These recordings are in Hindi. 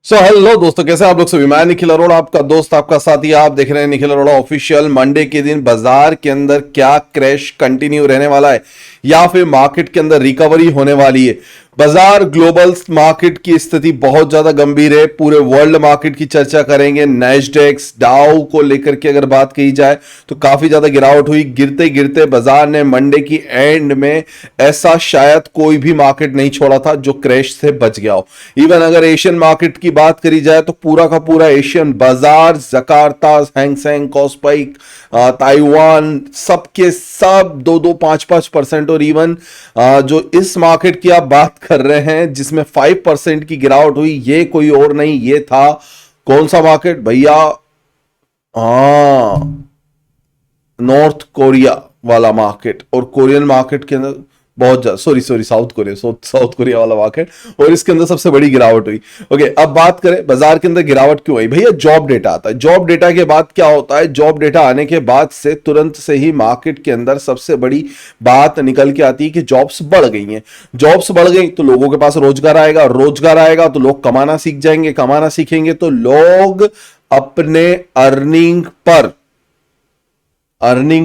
हेलो दोस्तों, कैसे आप लोग सभी। मैं निखिल अरोड़ा, आपका दोस्त, आपका साथी। आप देख रहे हैं निखिल अरोड़ा ऑफिशियल। मंडे के दिन बाजार के अंदर क्या क्रैश कंटिन्यू रहने वाला है या फिर मार्केट के अंदर रिकवरी होने वाली है। बाजार ग्लोबल मार्केट की स्थिति बहुत ज्यादा गंभीर है। पूरे वर्ल्ड मार्केट की चर्चा करेंगे। नैस्डैक्स डाउ को लेकर के अगर बात की जाए तो काफी ज्यादा गिरावट हुई। गिरते गिरते बाजार ने मंडे की एंड में ऐसा शायद कोई भी मार्केट नहीं छोड़ा था जो क्रैश से बच गया हो। इवन अगर एशियन मार्केट की बात करी जाए तो पूरा का पूरा एशियन बाजार, जकार्ता, हैंगसेंग, कॉस्पाइक, ताइवान, सबके सब 2-2, 5-5% और इवन जो इस मार्केट की आप बात कर रहे हैं जिसमें 5% की गिरावट हुई, ये कोई और नहीं, ये था कौन सा मार्केट भैया? हाँ, नॉर्थ कोरिया वाला मार्केट। और कोरियन मार्केट के अंदर बहुत ज्यादा, sorry south Korea, south Korea वाला मार्केट, और इसके अंदर सबसे बड़ी गिरावट हुई। ओके, अब बात करें बाजार के अंदर गिरावट क्यों आई। भैया जॉब डेटा आता है। जॉब डेटा के बाद क्या होता है, जॉब डेटा आने के बाद से तुरंत से ही मार्केट के अंदर सबसे बड़ी बात निकल के आती है कि जॉब्स बढ़ गई हैं। जॉब्स बढ़ गई तो लोगों के पास रोजगार आएगा, रोजगार आएगा तो लोग कमाना सीख जाएंगे, कमाना सीखेंगे तो लोग अपने अर्निंग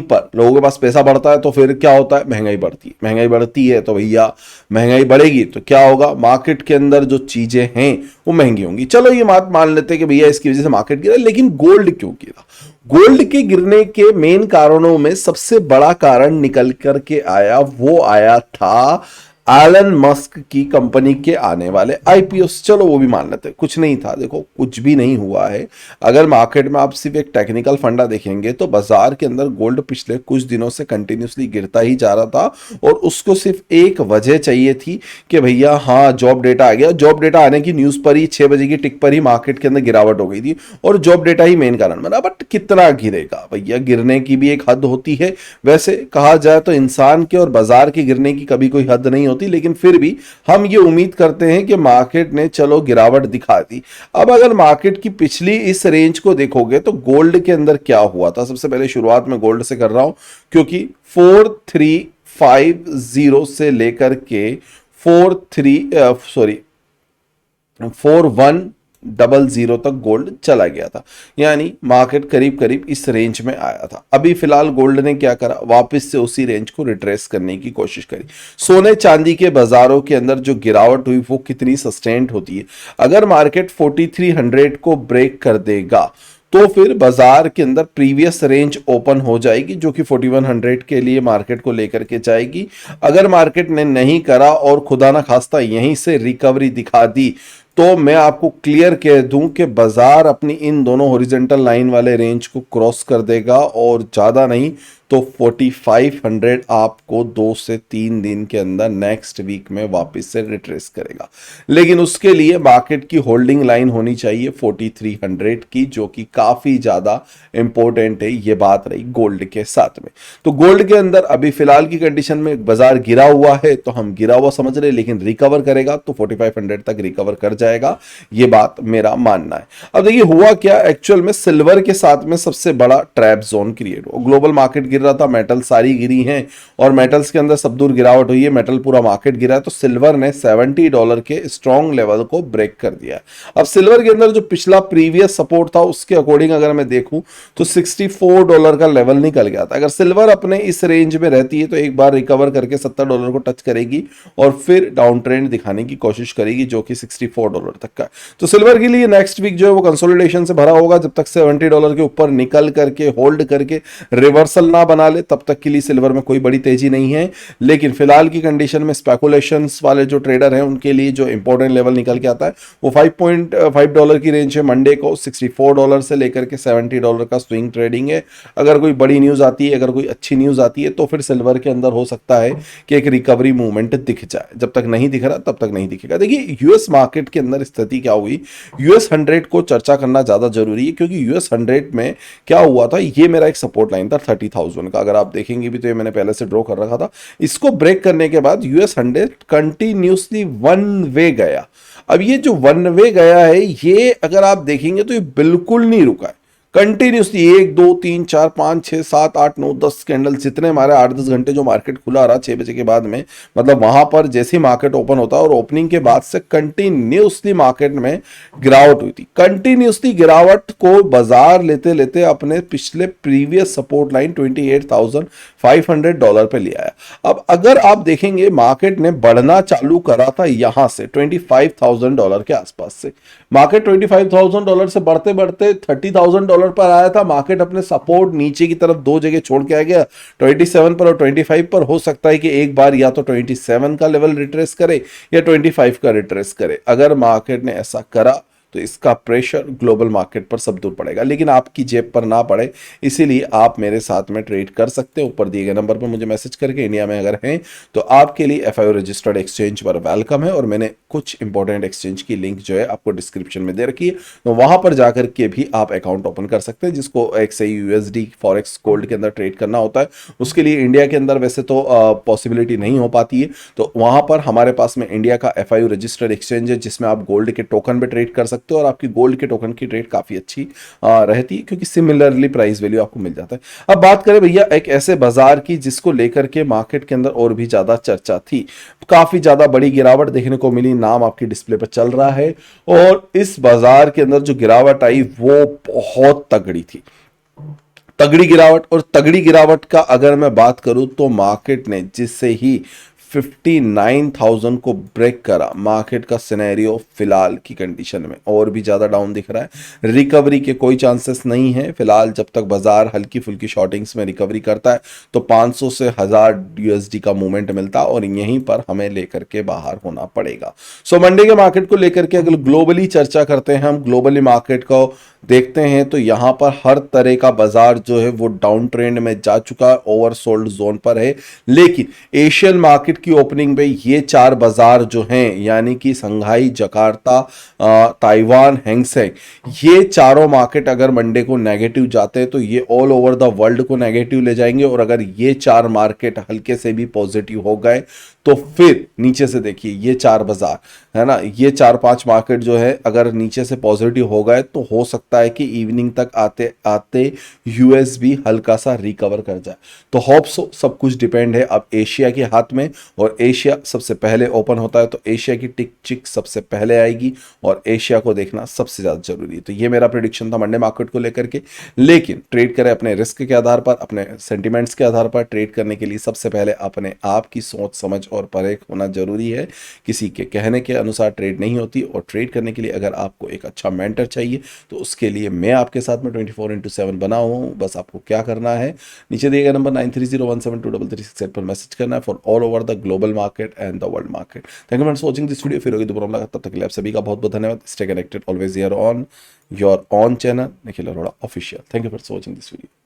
पर लोगों के पास पैसा बढ़ता है तो फिर क्या होता है, महंगाई बढ़ती है। महंगाई बढ़ती है तो भैया महंगाई बढ़ेगी तो क्या होगा, मार्केट के अंदर जो चीजें हैं वो महंगी होंगी। चलो ये बात मान लेते हैं कि भैया इसकी वजह से मार्केट गिरा, लेकिन गोल्ड क्यों गिरा? गोल्ड के गिरने के मेन कारणों में सबसे बड़ा कारण निकल करके आया, वो आया था एलन मस्क की कंपनी के आने वाले आईपीओ। चलो वो भी मान लेते हैं, कुछ नहीं था। देखो कुछ भी नहीं हुआ है। अगर मार्केट में आप सिर्फ एक टेक्निकल फंडा देखेंगे तो बाजार के अंदर गोल्ड पिछले कुछ दिनों से कंटिन्यूसली गिरता ही जा रहा था और उसको सिर्फ एक वजह चाहिए थी कि भैया हाँ जॉब डेटा आ गया। जॉब डेटा आने की न्यूज पर ही 6 बजे की टिक पर ही मार्केट के अंदर गिरावट हो गई थी और जॉब डेटा ही मेन कारण बना। बट कितना गिरेगा भैया, गिरने की भी एक हद होती है। वैसे कहा जाए तो इंसान के और बाजार के गिरने की कभी कोई हद नहीं होती, लेकिन फिर भी हम ये उम्मीद करते हैं कि मार्केट ने चलो गिरावट दिखा दी। अब अगर मार्केट की पिछली इस रेंज को देखोगे तो गोल्ड के अंदर क्या हुआ था। सबसे पहले शुरुआत में गोल्ड से कर रहा हूं क्योंकि 4350 से लेकर के 4100 तक गोल्ड चला गया था, यानी मार्केट करीब करीब इस रेंज में आया था। अभी फिलहाल गोल्ड ने क्या करा, वापस से उसी रेंज को रिट्रेस करने की कोशिश करी। सोने चांदी के बाजारों के अंदर जो गिरावट हुई वो कितनी सस्टेन्ड होती है। अगर मार्केट 4300 को ब्रेक कर देगा तो फिर बाजार के अंदर प्रीवियस रेंज ओपन हो जाएगी जो कि 4100 के लिए मार्केट को लेकर के जाएगी। अगर मार्केट ने नहीं करा और खुदा ना खास्ता यहीं से रिकवरी दिखा दी तो मैं आपको क्लियर कह दूं कि बाजार अपनी इन दोनों हॉरिजॉन्टल लाइन वाले रेंज को क्रॉस कर देगा और ज्यादा नहीं तो 4500 आपको 2 से 3 दिन के अंदर नेक्स्ट वीक में वापस से रिट्रेस करेगा। लेकिन उसके लिए मार्केट की होल्डिंग लाइन होनी चाहिए 4300 की, जो कि काफी ज्यादा इंपॉर्टेंट है। ये बात रही गोल्ड के साथ में। तो गोल्ड के अंदर अभी फिलहाल की कंडीशन में बाजार गिरा हुआ है तो हम गिरा हुआ समझ रहे, लेकिन रिकवर करेगा तो 4500 तक रिकवर कर जाएगा, ये बात मेरा मानना है। अब देखिए हुआ क्या, एक्चुअल में सिल्वर के साथ में सबसे बड़ा ट्रैप जोन क्रिएट हुआ। ग्लोबल मार्केट गिर रहा था, मेटल सारी गिरी हैं और मेटल्स के अंदर सब दूर गिरावट हुई है, मेटल पूरा मार्केट गिरा है। तो सिल्वर ने $70 के स्ट्रॉन्ग लेवल को ब्रेक कर दिया है। अब सिल्वर के अंदर जो पिछला प्रीवियस सपोर्ट था उसके अकॉर्डिंग अगर मैं देखूं तो $64 का लेवल निकल गया था। अगर सिल्वर अपने इस रेंज में रहती है तो एक बार रिकवर करके $70 को टच करेगी और फिर डाउन ट्रेंड दिखाने की कोशिश करेगी जो कि $64 तक का है। तो सिल्वर के लिए नेक्स्ट वीक जो है वो कंसोलिडेशन से भरा होगा। जब तक $70 के ऊपर निकल करके होल्ड करके रिवर्सल ना बना ले तब तक के लिए सिल्वर में कोई बड़ी तेजी नहीं है। लेकिन फिलहाल की कंडीशन में स्पेकुलेशंस वाले जो ट्रेडर हैं उनके लिए जो इंपॉर्टेंट लेवल निकल के आता है वो $5.5 की रेंज है। मंडे को $64 से लेकर के $70 का स्विंग ट्रेडिंग है। अगर कोई बड़ी न्यूज आती है, अगर कोई अच्छी न्यूज आती है तो फिर सिल्वर के अंदर हो सकता है कि एक रिकवरी मूवमेंट दिख जाए। जब तक नहीं दिख रहा तब तक नहीं दिखेगा। देखिए यूएस मार्केट के अंदर स्थिति क्या हुई, यूएस 100 को चर्चा करना ज्यादा जरूरी है क्योंकि यूएस 100 में क्या हुआ था, ये मेरा एक सपोर्ट लाइन था 30,000 का। अगर आप देखेंगे भी तो ये मैंने पहले से ड्रॉ कर रखा था। इसको ब्रेक करने के बाद यूएस 100 कंटिन्यूसली वन वे गया। अब ये जो वन वे गया है ये अगर आप देखेंगे तो ये बिल्कुल नहीं रुका है, कंटिन्यूसली 1 2 3 4 5 6 7 8 9 10 कैंडल जितने हमारे 8 10 घंटे जो मार्केट खुला रहा 6 बजे के बाद में, मतलब वहां पर जैसे ही मार्केट ओपन होता है और ओपनिंग के बाद से कंटिन्यूसली मार्केट में गिरावट हुई थी। कंटिन्यूसली गिरावट को बाजार लेते लेते अपने पिछले प्रीवियस सपोर्ट लाइन $28,500 पे ले आया। अब अगर आप देखेंगे मार्केट ने बढ़ना चालू करा था यहां से $25,000 के आसपास से, मार्केट $25,000 से बढ़ते बढ़ते $30,000 पर आया था। मार्केट अपने सपोर्ट नीचे की तरफ दो जगह छोड़ के आ गया, 27 पर और 25 पर। हो सकता है कि एक बार या तो 27 का लेवल रिट्रेस करे या 25 का रिट्रेस करे। अगर मार्केट ने ऐसा करा तो इसका प्रेशर ग्लोबल मार्केट पर सब दूर पड़ेगा, लेकिन आपकी जेब पर ना पड़े, इसीलिए आप मेरे साथ में ट्रेड कर सकते हैं। ऊपर दिए गए नंबर पर मुझे मैसेज करके, इंडिया में अगर हैं तो आपके लिए FIO रजिस्टर्ड एक्सचेंज पर वेलकम है, और मैंने कुछ इंपॉर्टेंट एक्सचेंज की लिंक जो है आपको डिस्क्रिप्शन में दे रखी है, तो वहां पर जाकर के भी आप अकाउंट ओपन कर सकते हैं। जिसको XAU USD फॉरेक्स गोल्ड के अंदर ट्रेड करना होता है, उसके लिए इंडिया के अंदर वैसे तो पॉसिबिलिटी नहीं हो पाती है, तो वहां पर हमारे पास में इंडिया का FIO रजिस्टर्ड एक्सचेंज है, जिसमें आप गोल्ड के टोकन पे ट्रेड कर सकते हो, और आपकी गोल्ड के टोकन की ट्रेड काफी अच्छी रहती है, क्योंकि सिमिलरली प्राइस वैल्यू आपको मिल जाता है। अब बात करें भैया एक ऐसे बाजार की जिसको लेकर के मार्केट के अंदर और भी ज्यादा चर्चा थी, काफी ज्यादा बड़ी गिरावट देखने को मिली, नाम आपकी डिस्प्ले पर चल रहा है, और इस बाजार के अंदर जो गिरावट आई वो बहुत तगड़ी थी, तगड़ी गिरावट। और तगड़ी गिरावट का अगर मैं बात करूं तो मार्केट ने जिससे ही 59,000 को ब्रेक करा, मार्केट का सिनेरियो फिलहाल की कंडीशन में और भी ज्यादा डाउन दिख रहा है। रिकवरी के कोई चांसेस नहीं है फिलहाल, जब तक बाजार हल्की फुल्की शॉर्टिंग्स में रिकवरी करता है तो 500 से 1000 USD का मूवमेंट मिलता है, और यहीं पर हमें लेकर के बाहर होना पड़ेगा। सो मंडे के मार्केट को लेकर के अगर ग्लोबली चर्चा करते हैं, हम ग्लोबली मार्केट को देखते हैं तो यहां पर हर तरह का बाजार जो है वो डाउन ट्रेंड में जा चुका है, ओवरसोल्ड जोन पर है। लेकिन एशियन मार्केट की ओपनिंग में ये चार बाजार जो हैं, यानी कि संघाई, जकार्ता, ताइवान, हैंगसेंग, ये चारों मार्केट अगर मंडे को नेगेटिव जाते हैं तो ये ऑल ओवर द वर्ल्ड को नेगेटिव ले जाएंगे, और अगर ये चार मार्केट हल्के से भी पॉजिटिव हो गए तो फिर नीचे से देखिए ये चार बाजार है ना, ये 4-5 मार्केट जो है अगर नीचे से पॉजिटिव हो गए तो हो सकता है कि इवनिंग तक आते आते US भी हल्का सा रिकवर कर जाए। तो होप सो, सब कुछ डिपेंड है अब एशिया के हाथ में, और एशिया सबसे पहले ओपन होता है तो एशिया की टिक चिक सबसे पहले आएगी, और एशिया को देखना सबसे ज्यादा जरूरी है। तो ये मेरा प्रेडिक्शन था मंडे मार्केट को लेकर के। लेकिन ट्रेड करें अपने रिस्क के आधार पर, अपने सेंटिमेंट्स के आधार पर। ट्रेड करने के लिए सबसे पहले अपने आप की सोच समझ और परख होना जरूरी है, किसी के कहने के अनुसार ट्रेड नहीं होती। और ट्रेड करने के लिए अगर आपको एक अच्छा मेंटर चाहिए तो उसके लिए मैं आपके साथ में 24/7 बना हुआ हूं। बस आपको क्या करना है, नीचे दिए गए नंबर 9301723368 पर मैसेज करना है for all over the global market and the world market. Thank you for watching this video. फिर होगी दोबारा मुलाकात, तब तक के लिए आप सभी का बहुत बहुत धन्यवाद। Stay connected always here on your on channel Nikhil Arora official. Thank you for watching this video.